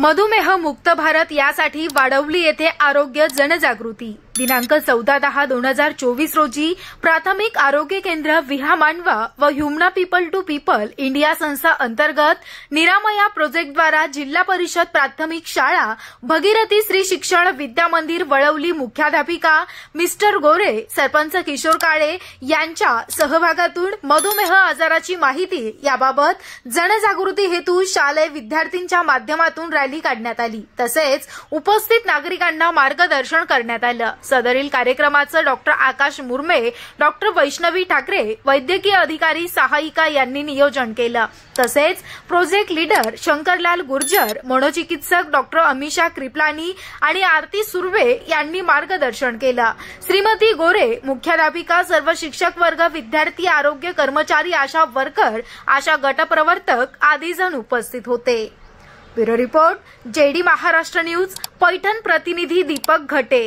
मधुमेह मुक्त भारत यासाठी वाडवली येथे आरोग्य जनजागृती दिनांक 14/10/2024 रोजी प्राथमिक आरोग्य केंद्र विहामांडवा व ह्युमना पीपल टू पीपल इंडिया संस्था अंतर्गत निरामया प्रोजेक्टद्वारा जिल्हा परिषद प्राथमिक शाळा भगीरथी श्री शिक्षण विद्या मंदिर वळवली मुख्याध्यापिका मिस्टर गोरे सरपंच किशोर काळे यांच्या सहभागातून मधुमेह आजाराची माहिती याबाबत जनजागृती हेतू शालेय विद्यार्थ्यांच्या माध्यमातून रॅली काढण्यात आली। तसेच उपस्थित नागरिकांना मार्गदर्शन करण्यात आलं। सदरील कार्यक्रमाचं डॉक्टर आकाश मुर्मे, डॉक्टर वैष्णवी ठाकरे, वैद्यकीय अधिकारी सहायिका यांनी नियोजन केलं। तसेच प्रोजेक्ट लीडर शंकरलाल गुर्जर, मनोचिकित्सक डॉक्टर अमिषा कृपलानी आणि आरती सुर्वे यांनी मार्गदर्शन केलं। श्रीमती गोरे मुख्याध्यापिका, सर्व शिक्षक वर्ग, विद्यार्थी, आरोग्य कर्मचारी, आशा वर्कर, आशा गटप्रवर्तक आदी जण उपस्थित होते। Bureau report, JD Maharashtra news, Paithan प्रतिनिधी दीपक घटे।